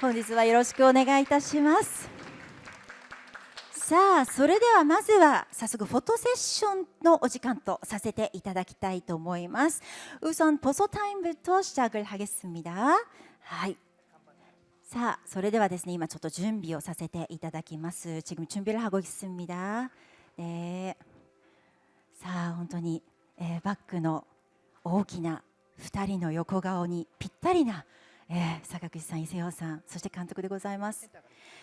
本日はよろしくお願いいたします。さあ、それではまずは早速フォトセッションのお時間とさせていただきたいと思います。우선 포토 타임부터 시작을 하겠습니다. はい。자, それではですね、今ちょっと準備をさせていただきます。지금 준비를 하고 있습니다. 네. さあ、本当に、バックの大きな2人の横顔にぴったりな、坂口さん、伊勢洋さん、そして監督でございます。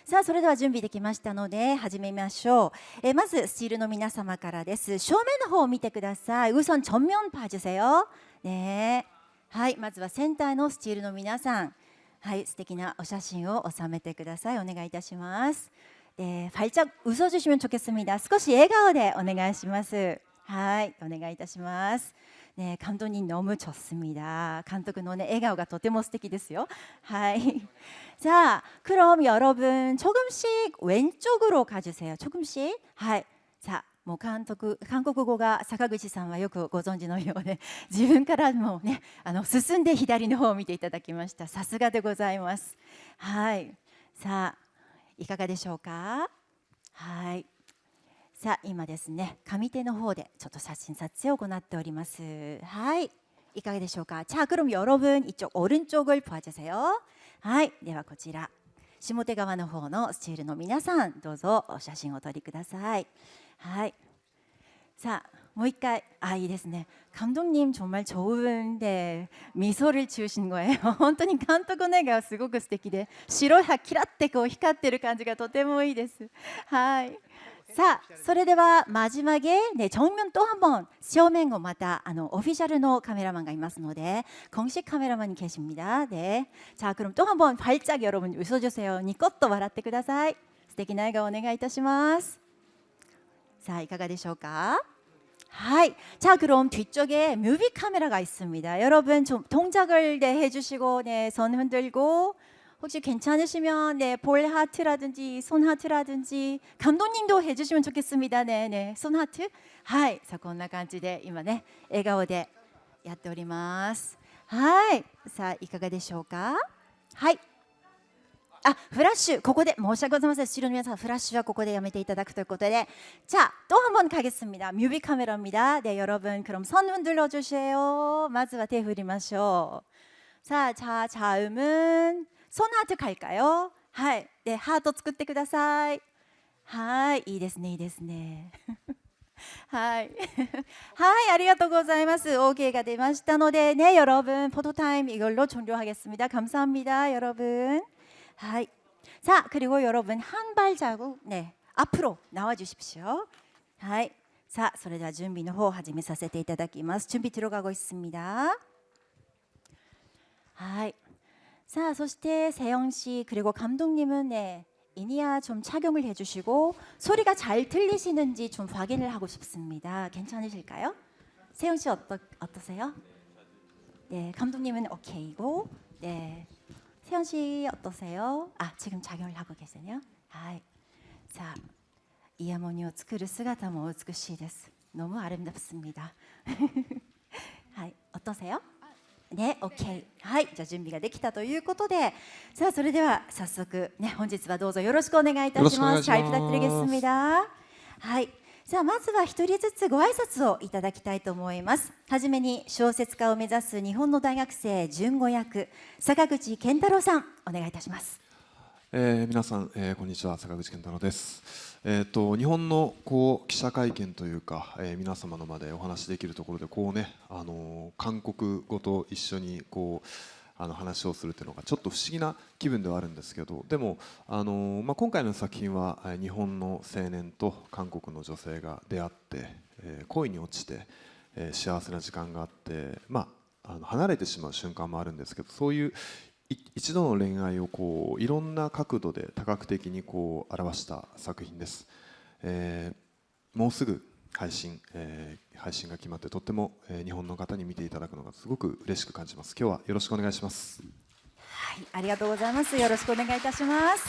さあ、それでは準備できましたので始めましょう。まずスチールの皆様からです。正面の方を見てください。우선 전면 봐주세요。ね、はい、まずはセンターのスチールの皆さん、はい、素敵なお写真を収めてください。お願いいたします。발짝 웃어주시면 좋겠습니다。少し笑顔でお願いします。はい、お願いいたします。네, 감독님 너무 좋습니다. 감독의 네, 笑顔がとても素敵ですよ. 하이. 자, 그럼 여러분 조금씩 왼쪽으로 가주세요. 조금씩. 하이. 자, 뭐 한국어가 사카구치さんは よくご存知のようで、自分からもね、進んで左の方を見ていただきました。さすがでございます。はい。さあ、いかがでしょうか。はい。さあ、今ですね、上手の方でちょっと写真撮影を行っております。はい、いかがでしょうか。자、그럼 여러분 이쪽 오른쪽을 봐주세요。はい、ではこちら下手側の方のスチールの皆さん、どうぞお写真をお撮りください。はい。さあ、もう一回、いいですね。감독님 정말 좋은데 미소를 지으신 거예요. 本当に監督の笑顔すごく素敵で、白い歯キラってこう光ってる感じがとてもいいです。はい。さあ、それでは마지막에 네, 정면 또 한번正面をまた오피셜のカメラマンがいますので、공식 카메라만이 계십니다. 네. 자, 그럼 또 한번 발짝 여러분 웃어주세요. 니껏 또 笑ってください。素敵な笑顔お願いいたします。さあ、いかがでしょうか。はい. 자, 그럼 뒤쪽에 뮤비 카메라가 있습니다. 여러분 좀 동작을 네, 해주시고, 네, 손 흔들고. 혹시 괜찮으시면 네, 볼 하트라든지 손 하트라든지 감독님도 해주시면 좋겠습니다. 네, 네, 손 하트. はい、さあこんな感じで今ね、笑顔でやっております。はい、さあいかがでしょうか。はい。フラッシュここで申し訳ございません。後ろの皆さんフラッシュはここでやめていただくということで、자、또 한 번 가겠습니다. 뮤비 카메라입니다. 네, 여러분 그럼 손 흔들어 주세요. まずは手振りましょう。さあ、자、다음은 손 하트 갈까요? はい。で、ハート作ってください。はい。いいですね、いいですね。はい。はい、ありがとうございます。OKが出ましたのでね、여러분 포토 타임 이걸로 종료하겠습니다. 감사합니다, 여러분. はい。자、그리고 여러분 한 발자국 네, 앞으로 나와 주십시오. はい。さあ、それでは準備の方を始めさせていただきます。準備들어가고 있습니다. はい。자, そして세영 씨 그리고 감독님은 네, 이니아 좀 착용을 해주시고 소리가 잘 들리시는지 좀 확인을 하고 싶습니다. 괜찮으실까요? 세영 씨 어떠세요? 네, 감독님은 오케이고, 네, 세영 씨 어떠세요? 지금 착용을 하고 계세요? 자, 이어머니を作る姿も美しいです。너무 아름답습니다. 어떠세요? 네, 오케이. はい、じゃあ準備ができたということで、さあそれでは早速ね、本日はどうぞよろしくお願いいたします。잘 부탁드리겠습니다。はい。さあまずは一人ずつご挨拶をいただきたいと思います。はじめに小説家を目指す日本の大学生純子役坂口健太郎さん、お願いいたします。皆さん、こんにちは、坂口健太郎です。日本のこう記者会見というか、皆様の場でお話しできるところでこうね、韓国語と一緒にこう話をするというのがちょっと不思議な気分ではあるんですけど、でも今回の作品は日本の青年と韓国の女性が出会って、恋に落ちて、幸せな時間があって、離れてしまう瞬間もあるんですけど、そういう一度の恋愛をこういろんな角度で多角的にこう表した作品です。もうすぐ配信が決まってとっても日本の方に見ていただくのがすごく嬉しく感じます。今日はよろしくお願いします。はい、ありがとうございます。よろしくお願いいたします。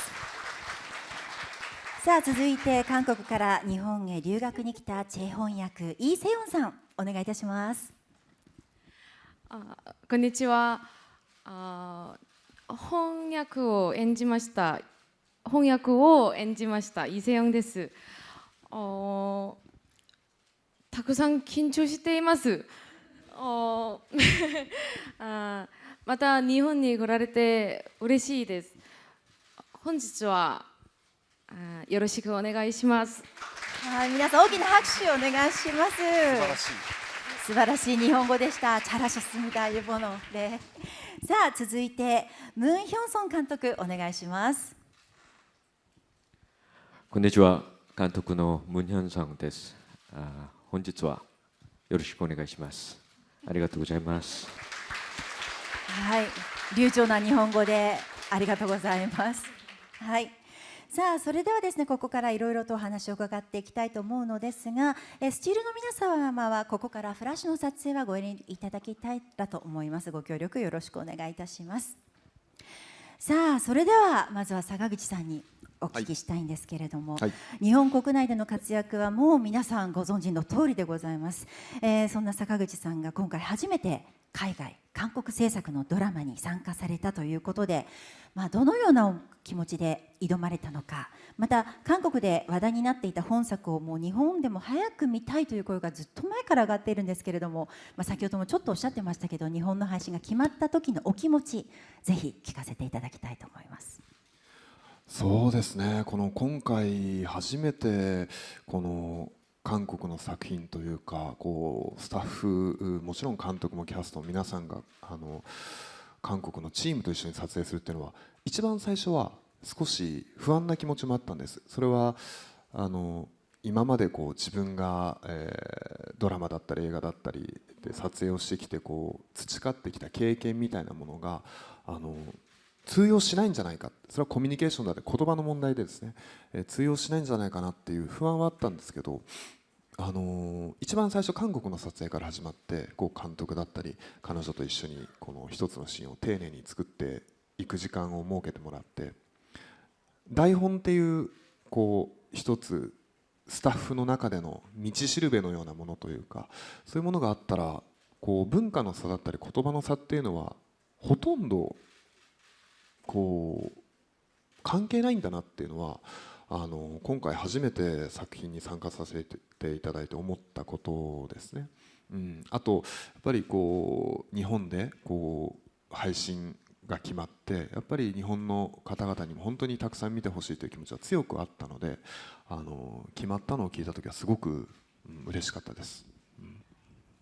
さあ続いて韓国から日本へ留学に来たチェホン役イ・セヨンさん、お願いいたします。こんにちは。翻訳を演じました。翻訳を演じましたイ・セヨンです。たくさん緊張しています。また日本に来られて嬉しいです。本日はよろしくお願いします。はい、皆さん大きな拍手をお願いします。素晴らしい日本語でした。잘하셨습니다。일본어。네。さあ続いてムン・ヒョンソン監督お願いします。こんにちは、監督のムンヒョンソンです。本日はよろしくお願いします。ありがとうございます。はい、流暢な日本語でありがとうございます。はい。さあそれではですね、ここからいろいろとお話を伺っていきたいと思うのですが、スチールの皆様はここからフラッシュの撮影はご遠慮いただきたいらと思います。ご協力よろしくお願いいたします。さあそれではまずは坂口さんにお聞きしたいんですけれども、はい、日本国内での活躍はもう皆さんご存知の通りでございます。そんな坂口さんが今回初めて海外韓国制作のドラマに参加されたということで、どのような気持ちで挑まれたのか、また韓国で話題になっていた本作をもう日本でも早く見たいという声がずっと前から上がっているんですけれども、先ほどもちょっとおっしゃってましたけど、日本の配信が決まった時のお気持ち、ぜひ聞かせていただきたいと思います。そうですね、今回初めて韓国の作品というか、スタッフ、もちろん監督もキャストも皆さんが韓国のチームと一緒に撮影するっていうのは、一番最初は少し不安な気持ちもあったんです。それは今まで自分が、ドラマだったり映画だったりで撮影をしてきて培ってきた経験みたいなものが通用しないんじゃないか、それはコミュニケーションだって言葉の問題でですね、通用しないんじゃないかなっていう不安はあったんですけど、一番最初韓国の撮影から始まって、監督だったり彼女と一緒にこの一つのシーンを丁寧に作っていく時間を設けてもらって、台本っていう一つスタッフの中での道しるべのようなものというか、そういうものがあったら文化の差だったり言葉の差っていうのはほとんど関係ないんだなっていうのは今回初めて作品に参加させていただいて思ったことですね。あとやっぱり日本で配信が決まって、やっぱり日本の方々にも本当にたくさん見てほしいという気持ちは強くあったので、決まったのを聞いた時はすごく嬉しかったです。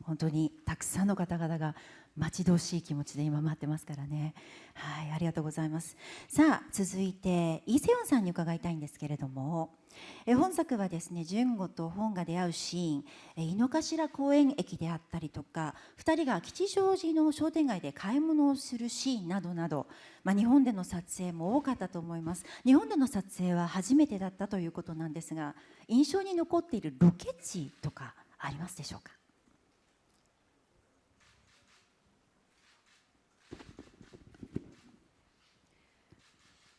本当にたくさんの方々が待ち遠しい気持ちで今待ってますからね。はい、ありがとうございます。さあ続いてイ・セヨンさんに伺いたいんですけれども、本作はですね、純吾と本が出会うシーン、井の頭公園駅であったりとか、2人が吉祥寺の商店街で買い物をするシーンなどなど、日本での撮影も多かったと思います。日本での撮影は初めてだったということなんですが、印象に残っているロケ地とかありますでしょうか。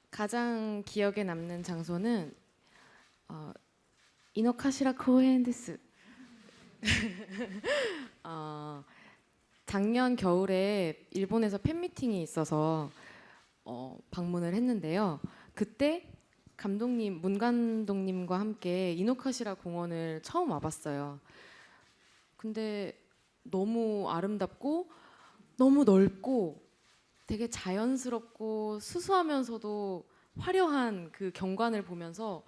가장 기억에 남는 장소는 이노카시라 공원です。작년 겨울에 일본에서 팬미팅이 있어서 방문을 했는데요. 그때 문 감독님과 함께 이노카시라 공원을 처음 와봤어요. 근데 너무 아름답고 너무 넓고 되게 자연스럽고 수수하면서도 화려한 그 경관을 보면서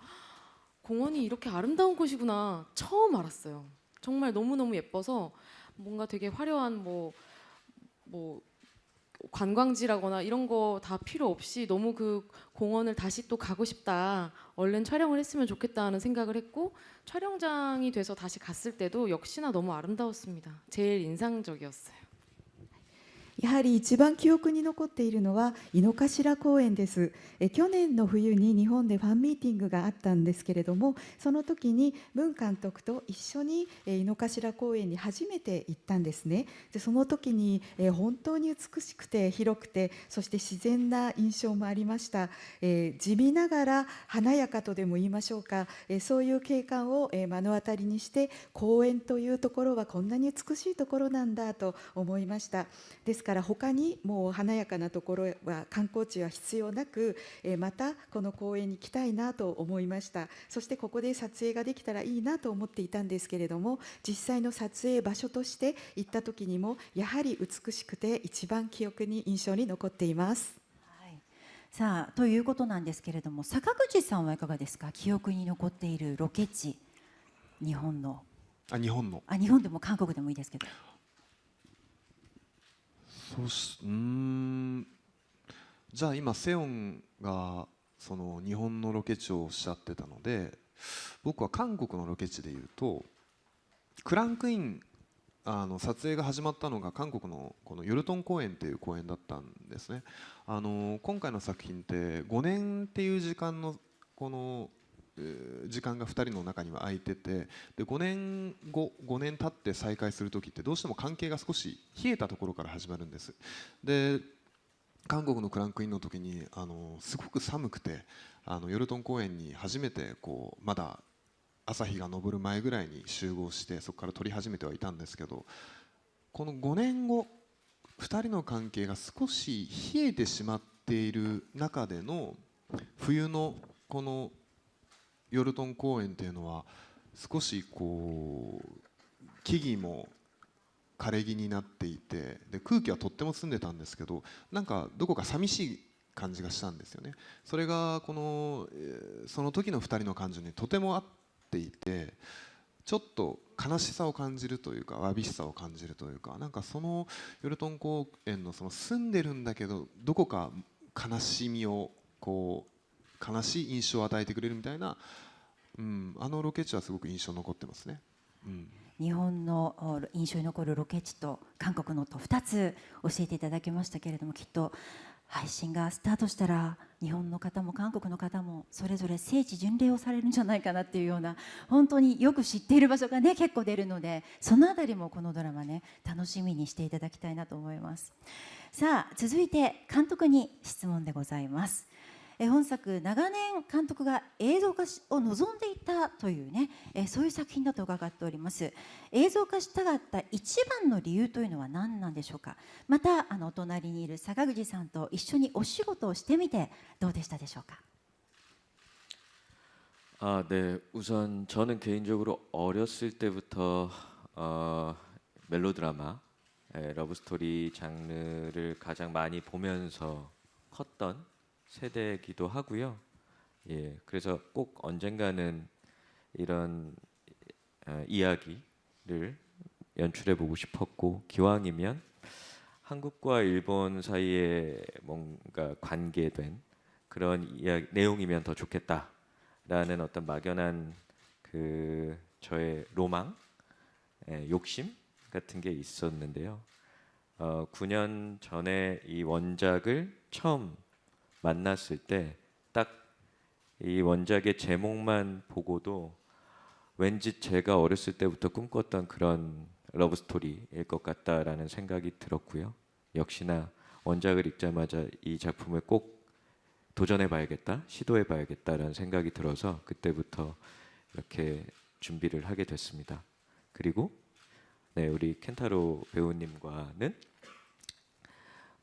공원이 이렇게 아름다운 곳이구나 처음 알았어요. 정말 너무너무 예뻐서 뭔가 되게 화려한 뭐 관광지라거나 이런 거 다 필요 없이 너무 그 공원을 다시 또 가고 싶다, 얼른 촬영을 했으면 좋겠다는 생각을 했고, 촬영장이 돼서 다시 갔을 때도 역시나 너무 아름다웠습니다. 제일 인상적이었어요. やはり一番記憶に残っているのは井の頭公園です。去年の冬に日本でファンミーティングがあったんですけれども、その時にムン監督と一緒に井の頭公園に初めて行ったんですね。でその時に本当に美しくて広くて、そして自然な印象もありました。地味ながら華やかとでも言いましょうか、そういう景観を目の当たりにして、公園というところはこんなに美しいところなんだと思いました。ですから他にもう華やかなところは観光地は必要なく、またこの公園に来たいなと思いました。そしてここで撮影ができたらいいなと思っていたんですけれども、実際の撮影場所として行った時にもやはり美しくて一番記憶に印象に残っています。はい、さあということなんですけれども、坂口さんはいかがですか？記憶に残っているロケ地、日本の、日本の日本でも韓国でもいいですけど。じゃあ今セヨンがその日本のロケ地をおっしゃってたので、僕は韓国のロケ地でいうとクランクイン、撮影が始まったのが韓国のこのヨルトン公園っていう公園だったんですね。今回の作品って5年っていう時間のこの時間が2人の中には空いてて、で5年後5年経って再会する時ってどうしても関係が少し冷えたところから始まるんです。で韓国のクランクインの時にすごく寒くてヨルトン公園に初めてこうまだ朝日が昇る前ぐらいに集合して、そこから撮り始めてはいたんですけど、この5年後2人の関係が少し冷えてしまっている中での冬のこのヨルトン公園っていうのは少しこう木々も枯れ木になっていて、で空気はとっても澄んでたんですけど、なんかどこか寂しい感じがしたんですよね。それがこのその時の2人の感情にとても合っていて、ちょっと悲しさを感じるというかわびしさを感じるというか、なんかそのヨルトン公園のその澄んでるんだけどどこか悲しみをこう悲しい印象を与えてくれるみたいな、あのロケ地はすごく印象に残ってますね。日本の印象に残るロケ地と韓国のと2つ教えていただきましたけれども、きっと配信がスタートしたら日本の方も韓国の方もそれぞれ聖地巡礼をされるんじゃないかなっていうような、本当によく知っている場所がね結構出るので、そのあたりもこのドラマね楽しみにしていただきたいなと思います。さあ続いて監督に質問でございます。本作長年監督が映像化を望んでいたというね、そういう作品だと伺っております。映像化したかった一番の理由というのは何なんでしょうか。またお隣にいる坂口さんと一緒にお仕事をしてみてどうでしたでしょうか。 네. 우선 저는 개인적으로 어렸을 때부터 멜로드라마, 러브스토리 장르를 가장 많이 보면서 컸던 세대이기도 하고요. 예, 그래서 꼭 언젠가는 이런 이야기를 연출해 보고 싶었고, 기왕이면 한국과 일본 사이에 뭔가 관계된 그런 이야기 내용이면 더 좋겠다라는 어떤 막연한 그 저의 로망, 욕심 같은 게 있었는데요. 9년 전에 이 원작을 처음 만났을 때 딱 이 원작의 제목만 보고도 왠지 제가 어렸을 때부터 꿈꿨던 그런 러브 스토리일 것 같다라는 생각이 들었고요. 역시나 원작을 읽자마자 이 작품을 꼭 도전해 봐야겠다, 시도해 봐야겠다라는 생각이 들어서 그때부터 이렇게 준비를 하게 됐습니다. 그리고 네, 우리 켄타로 배우님과는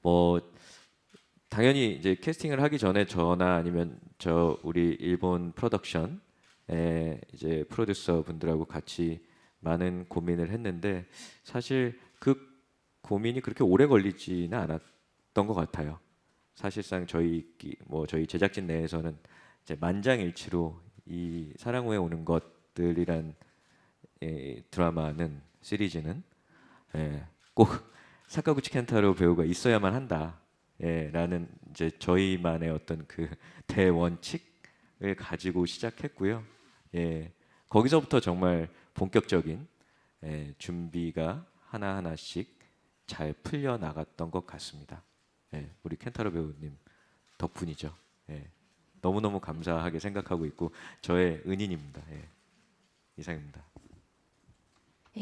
뭐 당연히 이제 캐스팅을 하기 전에 저나 아니면 저 우리 일본 프로덕션의 이제 프로듀서 분들하고 같이 많은 고민을 했는데, 사실 그 고민이 그렇게 오래 걸리지는 않았던 것 같아요. 사실상 저희 제작진 내에서는 이제 만장일치로 이 사랑 후에 오는 것들이란 드라마는 시리즈는 꼭 사카구치 켄타로 배우가 있어야만 한다. 라는 이제 저희만의 어떤 그 대원칙을 가지고 시작했고요. 거기서부터 정말 본격적인 준비가 하나하나씩 잘 풀려 나갔던 것 같습니다. 우리 켄타로 배우님 덕분이죠. 너무너무 감사하게 생각하고 있고 저의 은인입니다. 이상입니다.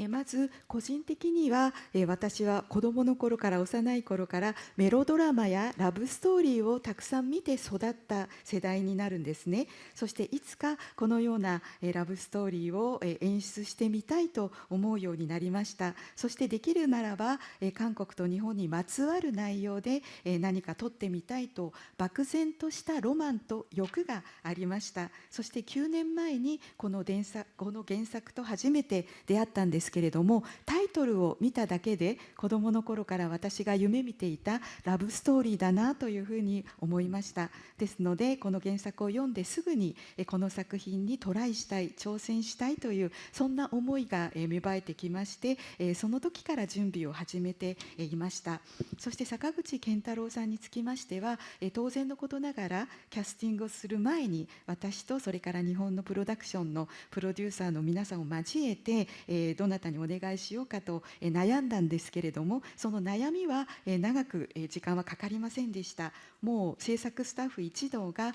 まず個人的には、私は子どもの頃から幼い頃からメロドラマやラブストーリーをたくさん見て育った世代になるんですね。そしていつかこのようなラブストーリーを演出してみたいと思うようになりました。そしてできるならば韓国と日本にまつわる内容で何か撮ってみたいと漠然としたロマンと欲がありました。そして9年前にこの原作と初めて出会ったんですけれども、タイトルを見ただけで子どもの頃から私が夢見ていたラブストーリーだなというふうに思いました。ですのでこの原作を読んですぐにこの作品にトライしたい、挑戦したいというそんな思いが芽生えてきまして、その時から準備を始めていました。そして坂口健太郎さんにつきましては、当然のことながらキャスティングをする前に私とそれから日本のプロダクションのプロデューサーの皆さんを交えて、どなたにお願いしようかと悩んだんですけれども、その悩みは長く時間はかかりませんでした。もう制作スタッフ一同が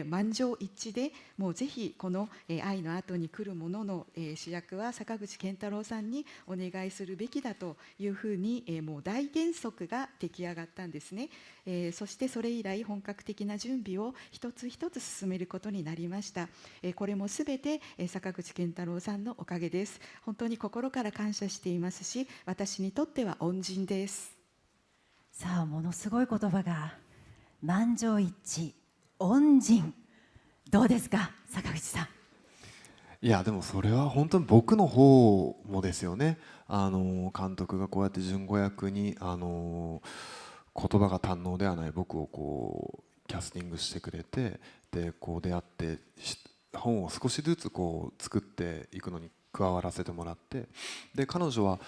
満場一致で、もうぜひこの愛の後に来るものの主役は坂口健太郎さんにお願いするべきだというふうにもう大原則が出来上がったんですね。そしてそれ以来本格的な準備を一つ一つ進めることになりました。これもすべて坂口健太郎さんのおかげです。本当に心から感謝していますし、私にとっては恩人です。さあ、ものすごい言葉が満場一致、恩人、どうですか坂口さん。いやでもそれは本当に僕の方もですよね。監督がこうやって純子役に言葉が堪能ではない僕をこうキャスティングしてくれて、でこう出会って本を少しずつこう作っていくのに加わらせてもらって、で彼女は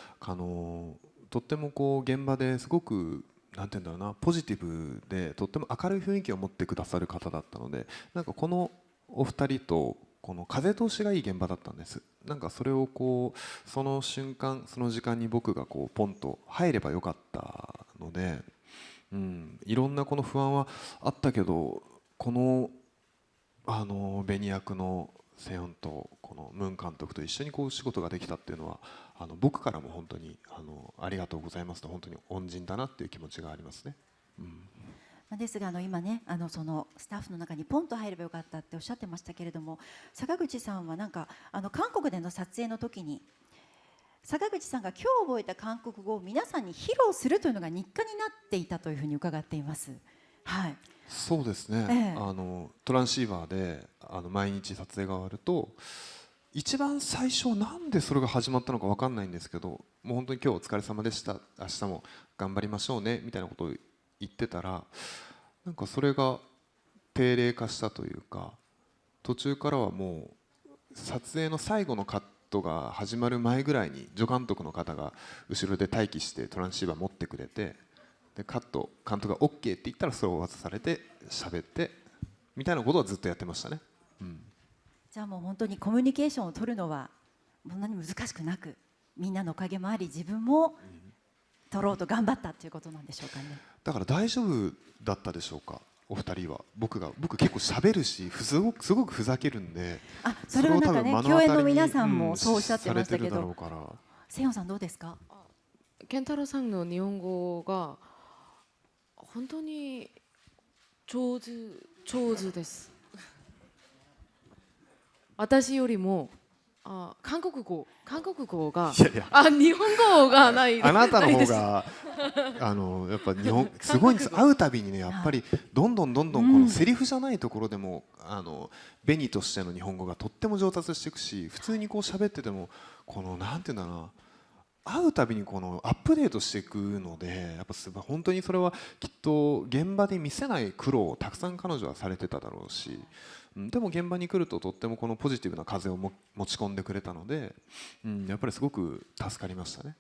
とってもこう現場ですごくなんていうんだろうな、ポジティブでとっても明るい雰囲気を持ってくださる方だったので、なんかこのお二人とこの風通しがいい現場だったんです。なんかそれをこうその瞬間その時間に僕がこうポンと入ればよかったので、いろんなこの不安はあったけど、このベニ役のセヨンとこのムン監督と一緒にこう仕事ができたっていうのは僕からも本当にありがとうございますと、本当に恩人だなっていう気持ちがありますね。ですが今ねそのスタッフの中にポンと入ればよかったっておっしゃってましたけれども、坂口さんはなんか韓国での撮影の時に坂口さんが今日覚えた韓国語を皆さんに披露するというのが日課になっていたというふうに伺っています。はい、そうですね、トランシーバーで毎日撮影が終わると一番最初なんでそれが始まったのか分かんないんですけど、もう本当に今日お疲れ様でした、明日も頑張りましょうねみたいなことを言ってたら、なんかそれが定例化したというか、途中からはもう撮影の最後のカットが始まる前ぐらいに助監督の方が後ろで待機してトランシーバー持ってくれて、でカット監督が OK って言ったらそれを渡されて喋ってみたいなことはずっとやってましたね。じゃあもう本当にコミュニケーションを取るのはそんなに難しくなく、みんなのおかげもあり自分も取ろうと頑張ったということなんでしょうかね。だから大丈夫だったでしょうかお二人は。僕結構喋るしすごくふざけるんで、それはなんかね共演の皆さんもそうおっしゃってましたけされてるだろど、うから。セヨンさんどうですか。健太郎さんの日本語が本当に上手です。私よりも韓国語がいやいや日本語がないあなたのないです方がやっぱ日本すごいんです。会うたびにねやっぱりどんどんこのセリフじゃないところでもベニとしての日本語がとっても上達していくし、普通にこう喋っててもこのなんていうんだろうな、会うたびにこのアップデートしていくので、やっぱ本当にそれはきっと現場で見せない苦労をたくさん彼女はされてただろうし、でも現場に来るととってもこのポジティブな風を持ち込んでくれたので、やっぱりすごく助かりましたね。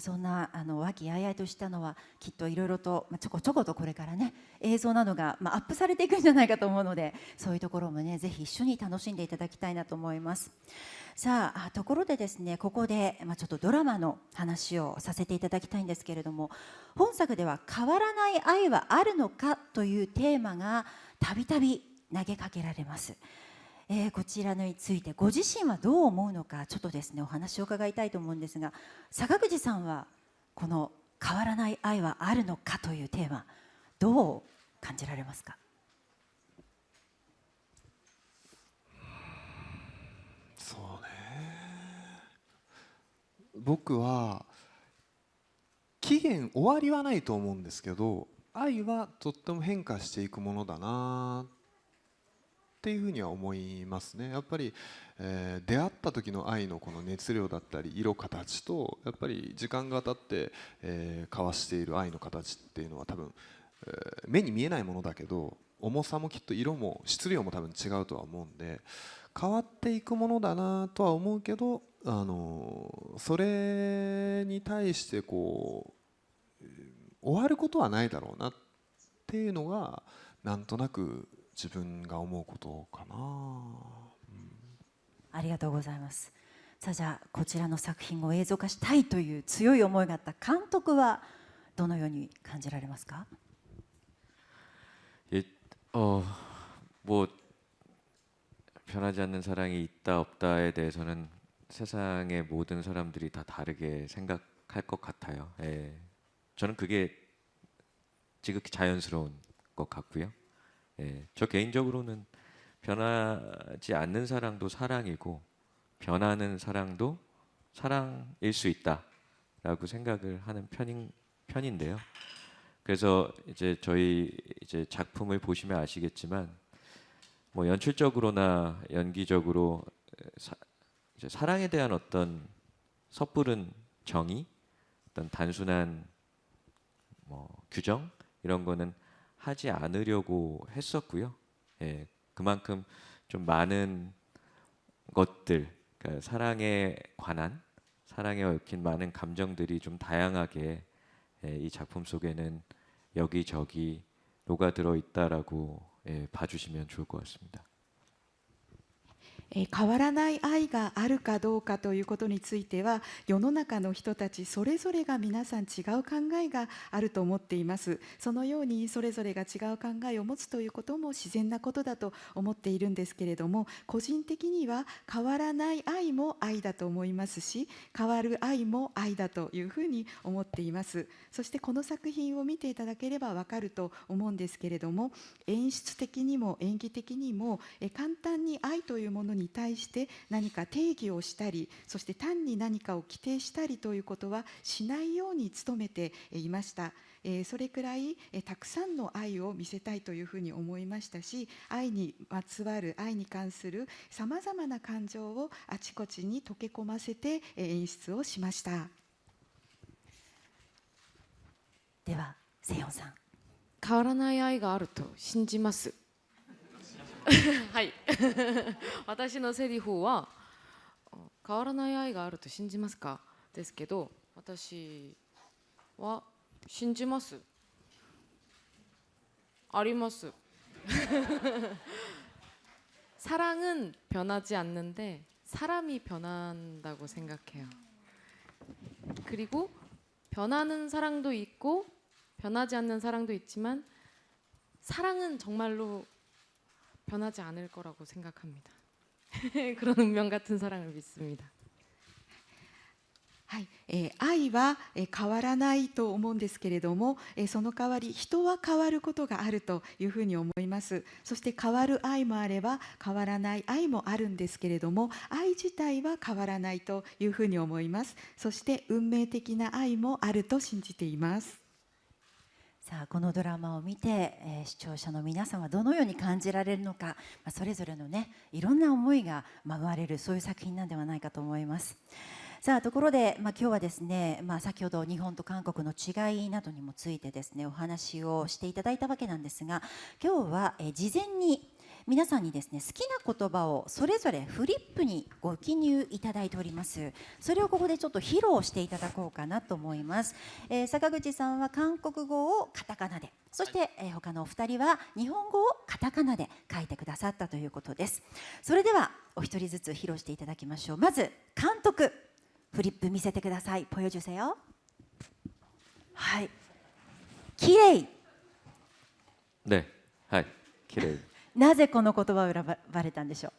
そんな和気あいあいとしたのはきっといろいろとちょこちょことこれからね映像などがアップされていくんじゃないかと思うので、そういうところもねぜひ一緒に楽しんでいただきたいなと思います。さあところでですね、ここでちょっとドラマの話をさせていただきたいんですけれども、本作では変わらない愛はあるのかというテーマがたびたび投げかけられます。こちらについてご自身はどう思うのか、ちょっとですねお話を伺いたいと思うんですが、坂口さんはこの変わらない愛はあるのかというテーマ、どう感じられますか？そうね、僕は期限終わりはないと思うんですけど、愛はとっても変化していくものだなっていうふうには思いますね。やっぱり、出会った時の愛のこの熱量だったり色形と、やっぱり時間が経って、交わしている愛の形っていうのは多分、目に見えないものだけど重さもきっと色も質量も多分違うとは思うんで、変わっていくものだなとは思うけど、それに対してこう終わることはないだろうなっていうのがなんとなく自分が思うことかな。ありがとうございます。さあ、じゃあこちらの作品を映像化したいという強い思いがあった監督はどのように感じられますか？ 예, 뭐 변하지 않는 사랑이 있다 없다에 대해서는 세상의 모든 사람들이 다 다르게 생각할 것 같아요. 예. 저는 그게 지극히 자연스러운 것 같고요. 예. 저 개인적으로는 변하지 않는 사랑도 사랑이고 변하는 사랑도 사랑일 수 있다라고 생각을 하는 편인데요. 그래서 이제 저희 이제 작품을 보시면 아시겠지만 뭐 연출적으로나 연기적으로 이제 사랑에 대한 어떤 섣부른 정의, 어떤 단순한 뭐 규정 이런 거는 하지 않으려고 했었고요. 예, 그만큼 좀 많은 것들, 그러니까 사랑에 관한 사랑에 얽힌 많은 감정들이 좀 다양하게 이 작품 속에는 여기저기 녹아들어 있다라고 봐주시면 좋을 것 같습니다. 変わらない愛があるかどうかということについては、世の中の人たちそれぞれが皆さん違う考えがあると思っています。そのようにそれぞれが違う考えを持つということも自然なことだと思っているんですけれども、個人的には変わらない愛も愛だと思いますし、変わる愛も愛だというふうに思っています。そしてこの作品を見ていただければわかると思うんですけれども、演出的にも演技的にも簡単に愛というものに対して何か定義をしたり、そして単に何かを規定したりということはしないように努めていました。それくらいたくさんの愛を見せたいというふうに思いましたし、愛にまつわる愛に関するさまざまな感情をあちこちに溶け込ませて演出をしました。ではセヨンさん。変わらない愛があると信じます。はい私のセリフは変わらない愛があると信じますかですけど、私は信じます。あります。사랑은 변하지 않는데 사람이 변한다고 생각해요. 그리고 변하는 사랑도 있고 변하지 않는 사랑도 있지만 사랑은 정말로 변하지 않을 거라고 생각합니다. 그런 운명 같은 사랑을 믿습니다. はい、愛は変わらないと思うんですけれども、その代わり人は変わることがあるというふうに思います。そして変わる愛もあれば変わらない愛もあるんですけれども、愛自体は変わらないというふうに思います。そして運命的な愛もあると信じています。さあこのドラマを見て、視聴者の皆さんはどのように感じられるのか、それぞれのねいろんな思いが生まれる、そういう作品なんではないかと思います。さあところで、今日はですね、先ほど日本と韓国の違いなどにもついてですねお話をしていただいたわけなんですが、今日は事前に皆さんにですね好きな言葉をそれぞれフリップにご記入いただいております。それをここでちょっと披露していただこうかなと思います。坂口さんは韓国語をカタカナで、そして、他のお二人は日本語をカタカナで書いてくださったということです。それではお一人ずつ披露していただきましょう。まず監督、フリップ見せてください。ポヨジュセよ。はい。綺麗。 네, 하이, 기레이. なぜこの言葉を選ばれたんでしょう。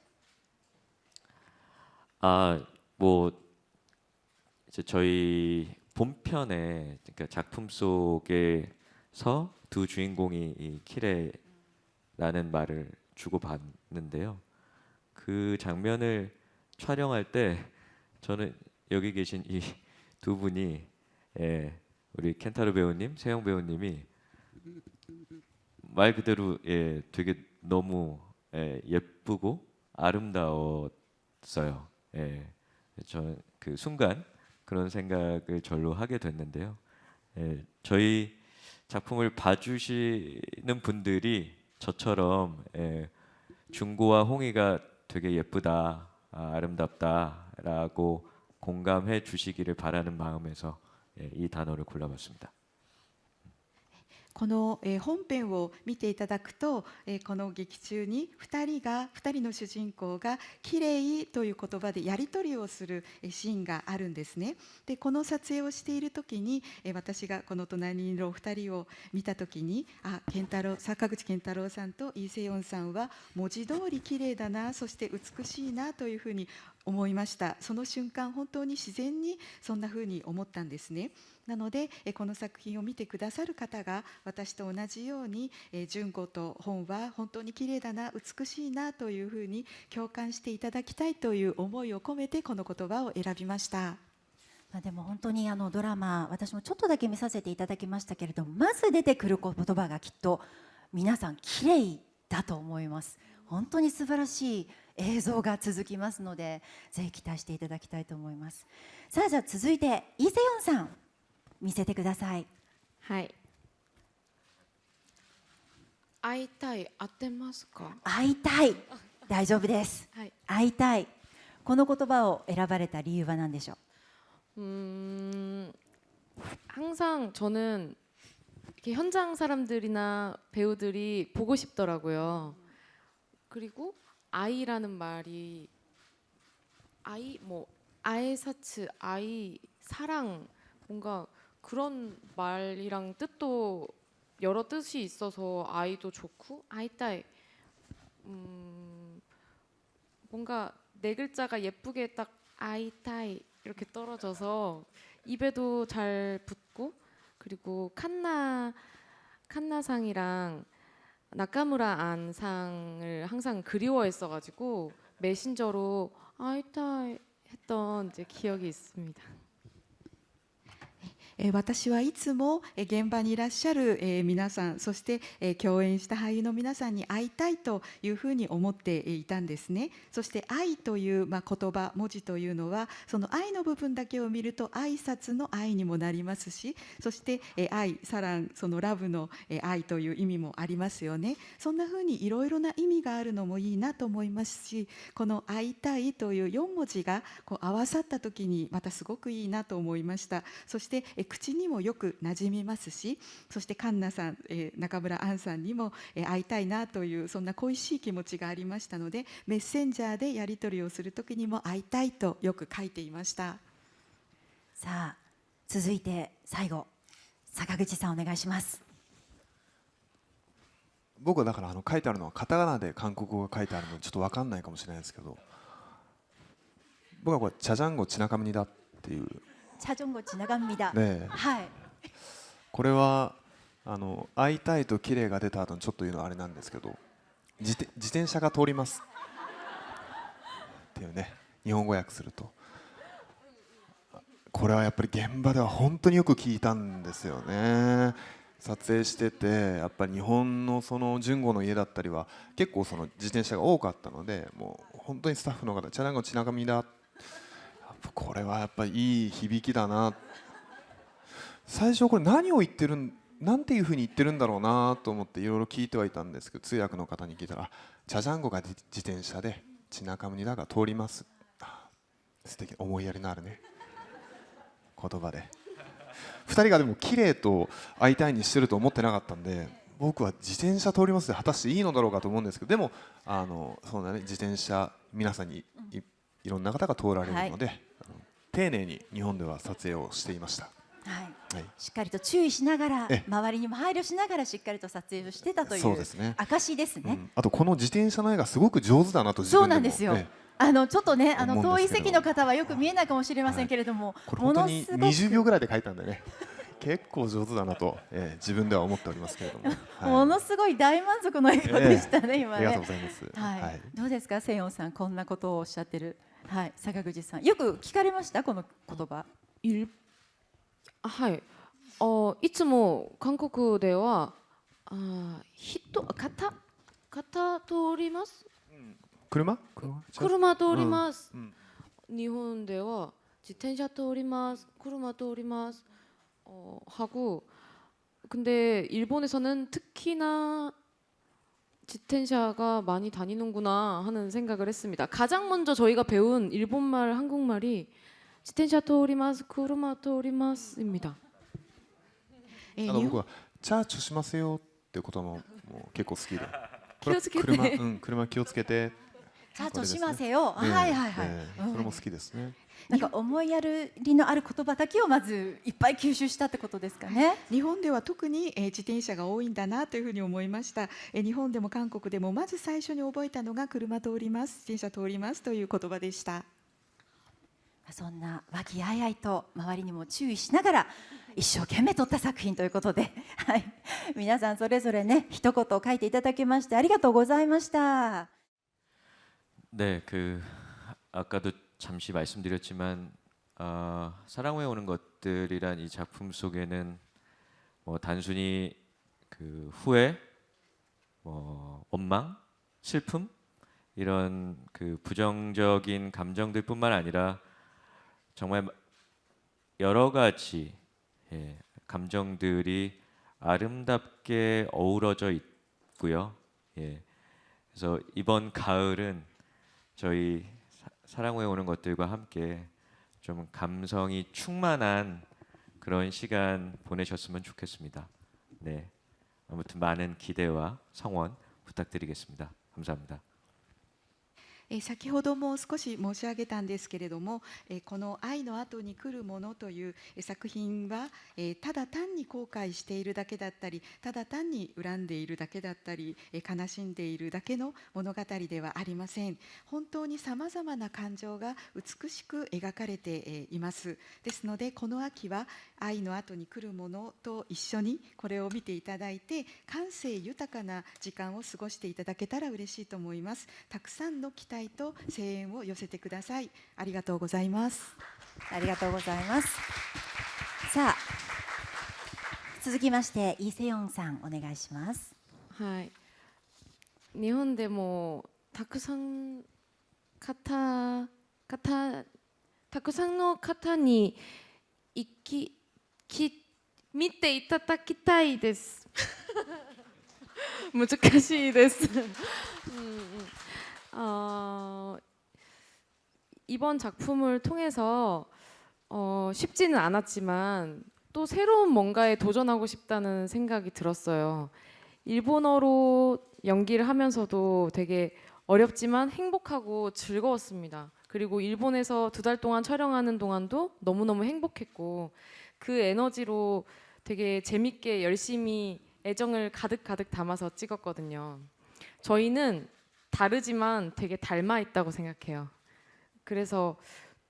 뭐 이제 저희 본편에 그러니까 작품 속에서 두 주인공이 이 키레라는 말을 주고받는데요. 그 장면을 촬영할 때 저는 여기 계신 이 두 분이 우리 켄타로 배우님, 세영 배우님이 말 그대로 되게 너무 예쁘고 아름다웠어요. 저 그 순간 그런 생각을 절로 하게 됐는데요. 저희 작품을 봐주시는 분들이 저처럼 준고와 홍이가 되게 예쁘다, 아름답다라고 공감해 주시기를 바라는 마음에서 이 단어를 골라봤습니다. この本編を見ていただくとこの劇中に2人の主人公が綺麗という言葉でやり取りをするシーンがあるんですね。でこの撮影をしている時に私がこの隣にいるお二人を見た時に坂口健太郎さんとイ・セヨンさんは文字通り綺麗だな、そして美しいなというふうに思いました。その瞬間本当に自然にそんなふうに思ったんですね。なのでこの作品を見てくださる方が私と同じように純子と本は本当に綺麗だな、美しいなというふうに共感していただきたいという思いを込めてこの言葉を選びました。でも本当にドラマ、私もちょっとだけ見させていただきましたけれども、まず出てくる言葉がきっと皆さん綺麗だと思います。本当に素晴らしい映像が続きますので、ぜひ期待していただきたいと思います。さあ、じゃあ続いてイ・セヨンさん見せてください。はい。会いたい、合ってますか？会いたい、大丈夫です。はい。会いたい、この言葉を選ばれた理由は何でしょう？ 항상 저는 이렇게 현장 사람들이나 배우들이 보고 싶더라고요. 그리고 아이라는 말이 아에사츠, 아이, 사랑, 뭔가 그런 말이랑 뜻도 여러 뜻이 있어서 아이도 좋고 아이따이 뭔가 네 글자가 예쁘게 딱 아이따이 이렇게 떨어져서 입에도 잘 붙고, 그리고 칸나상이랑 나카무라 안상을 항상 그리워했어가지고 메신저로 아이따이 했던 이제 기억이 있습니다. 私はいつも現場にいらっしゃる皆さん、そして共演した俳優の皆さんに会いたいというふうに思っていたんですね。そして愛という言葉、文字というのはその愛の部分だけを見ると挨拶の愛にもなりますし、そして愛、サラン、そのラブの愛という意味もありますよね。そんなふうにいろいろな意味があるのもいいなと思いますし、この会いたいという4文字が合わさった時にまたすごくいいなと思いました。そして口にもよく馴染みますし、そしてカンナさん、中村アンさんにも会いたいなというそんな恋しい気持ちがありましたので、メッセンジャーでやり取りをする時にも会いたいとよく書いていました。さあ、続いて最後、坂口さんお願いします。僕はだから書いてあるのはカタカナで韓国語が書いてあるのでちょっと分かんないかもしれないですけど、僕はこれチャジャンゴチナカムニだっていう차종고 지나갑니다. 네. はい。これは会いたいと綺麗が出た後にちょっと言うのはあれなんですけど、自転車が通りますっていうね、日本語訳すると、これはやっぱり現場では本当によく聞いたんですよね。撮影しててやっぱり日本のその純子の家だったりは結構その自転車が多かったので、もう本当にスタッフの方、チャランゴチナカミだ、これはやっぱりいい響きだな。最初これ何を言ってるなんていうふうに言ってるんだろうなと思っていろいろ聞いてはいたんですけど、通訳の方に聞いたら、チャジャンゴが自転車でチナカムニダが通ります。素敵、思いやりのあるね言葉で、2人がでも綺麗と会いたいにしてると思ってなかったんで、僕は自転車通りますで果たしていいのだろうかと思うんですけど、でもそうだね、自転車皆さんにいろんな方が通られるので、丁寧に日本では撮影をしていました。はい、しっかりと注意しながら、周りにも配慮しながらしっかりと撮影をしてたという証ですね。あとこの自転車の絵がすごく上手だなと自分でもちょっとね、思うんですけど遠い席の方はよく見えないかもしれませんけれども、これも本当にのすごく20秒ぐらいで書いたんでね結構上手だなと、自分では思っておりますけれども、はいものすごい大満足の笑顔でしたね、今ありがとうね。ございます。はい、どうですか、セヨンさん、こんなことをおっしゃってる、はい、坂口さん、よく聞かれました、この言葉。はい。いつも韓国では方通ります。車車通ります。うん日本では自転車通ります.車通ります. 하고 근데 일본에서는 특히나 지텐샤가 많이 다니는구나 하는 생각을 했습니다. 가장 먼저 저희가 배운 일본말 한국말이 지텐샤 토리마스 쿠르마 토리마스입니다. 日本僕はチャーチュしますよっていうことも結構好きで、気をつけて車気をつけて、チャートしませよ、はいはいはい、それも好きですね。なんか思いやりのある言葉だけをまずいっぱい吸収したってことですかね。日本では特に自転車が多いんだなというふうに思いました。日本でも韓国でもまず最初に覚えたのが車通ります、自転車通りますという言葉でした。そんな和気あいあいと周りにも注意しながら一生懸命撮った作品ということで、はい、皆さんそれぞれね一言書いていただきましてありがとうございました。 네, 아까도 잠시 말씀드렸지만 사랑 후에 오는 것들이란 이 작품 속에는 뭐 단순히 그 후회, 원망, 슬픔 이런 그 부정적인 감정들뿐만 아니라 정말 여러 가지 감정들이 아름답게 어우러져 있고요. 그래서 이번 가을은 저희 사랑 후에 오는 것들과 함께 좀 감성이 충만한 그런 시간 보내셨으면 좋겠습니다. 네, 아무튼 많은 기대와 성원 부탁드리겠습니다. 감사합니다. 先ほども少し申し上げたんですけれども、この愛の後に来るものという作品は、ただ単に後悔しているだけだったり、ただ単に恨んでいるだけだったり、悲しんでいるだけの物語ではありません。本当にさまざまな感情が美しく描かれています。ですのでこの秋は愛の後に来るものと一緒にこれを見ていただいて、感性豊かな時間を過ごしていただけたら嬉しいと思います。たくさんの期待と声援を寄せてください。ありがとうございます。ありがとうございます。さあ続きましてイ・セヨンさんお願いします。はい。日本でもたくさんの方に見ていただきたいです。難しいです。이번 작품을 통해서 쉽지는 않았지만 또 새로운 뭔가에 도전하고 싶다는 생각이 들었어요. 일본어로 연기를 하면서도 되게 어렵지만 행복하고 즐거웠습니다. 그리고 일본에서 2달 동안 촬영하는 동안도 너무너무 행복했고 그 에너지로 되게 재밌게 열심히 애정을 가득 담아서 찍었거든요. 저희는 다르지만 되게 닮아 있다고 생각해요. 그래서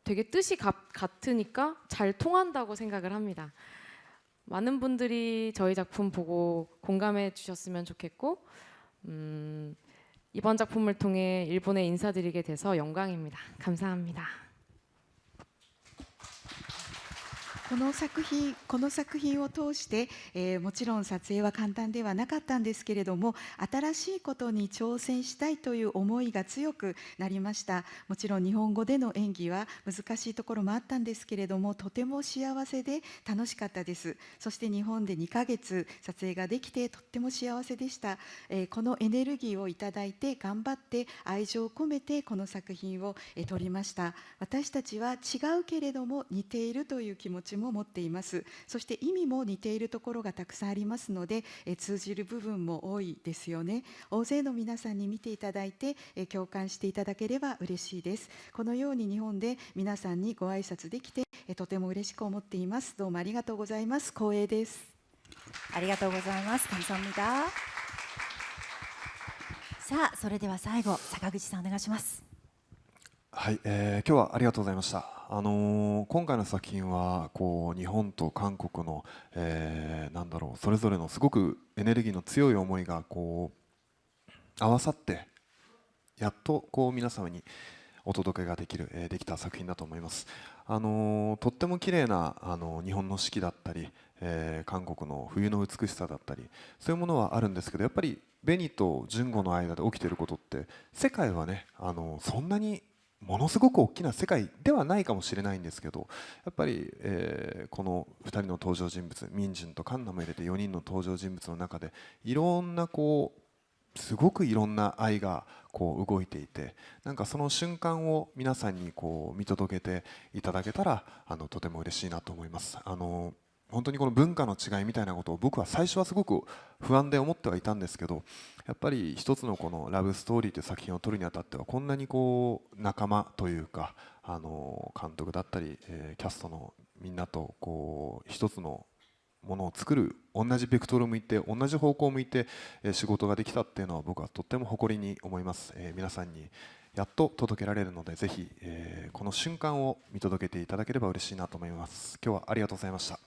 되게 뜻이 같으니까 잘 통한다고 생각을 합니다. 많은 분들이 저희 작품 보고 공감해 주셨으면 좋겠고 이번 작품을 통해 일본에 인사드리게 돼서 영광입니다. 감사합니다. この作品を通して、もちろん撮影は簡単ではなかったんですけれども、新しいことに挑戦したいという思いが強くなりました。もちろん日本語での演技は難しいところもあったんですけれども、とても幸せで楽しかったです。そして日本で2ヶ月撮影ができてとっても幸せでした。このエネルギーをいただいて頑張って愛情を込めてこの作品を撮りました。私たちは違うけれども似ているという気持ちも持っています。そして意味も似ているところがたくさんありますので、通じる部分も多いですよね。大勢の皆さんに見ていただいて、共感していただければ嬉しいです。このように日本で皆さんにご挨拶できて、とても嬉しく思っています。どうもありがとうございます。光栄です。ありがとうございます。감사합니다。さあそれでは最後坂口さんお願いします。はい、今日はありがとうございました。今回の作品はこう日本と韓国の、なんだろう、それぞれのすごくエネルギーの強い思いがこう合わさってやっとこう皆様にお届けができる、できた作品だと思います。とっても綺麗な日本の四季だったり、韓国の冬の美しさだったり、そういうものはあるんですけど、やっぱり紅と純子の間で起きていることって、世界はねそんなにものすごく大きな世界ではないかもしれないんですけど、やっぱり、この2人の登場人物、ミンジュンとカンナも入れて4人の登場人物の中でいろんなこうすごくいろんな愛がこう動いていて、なんかその瞬間を皆さんにこう見届けていただけたらとても嬉しいなと思います。本当にこの文化の違いみたいなことを僕は最初はすごく不安で思ってはいたんですけど、やっぱり一つのこのラブストーリーという作品を撮るにあたってはこんなにこう仲間というか監督だったり、キャストのみんなとこう一つのものを作る、同じベクトルを向いて同じ方向を向いて仕事ができたっていうのは僕はとっても誇りに思います。皆さんにやっと届けられるので、ぜひこの瞬間を見届けていただければ嬉しいなと思います。今日はありがとうございました。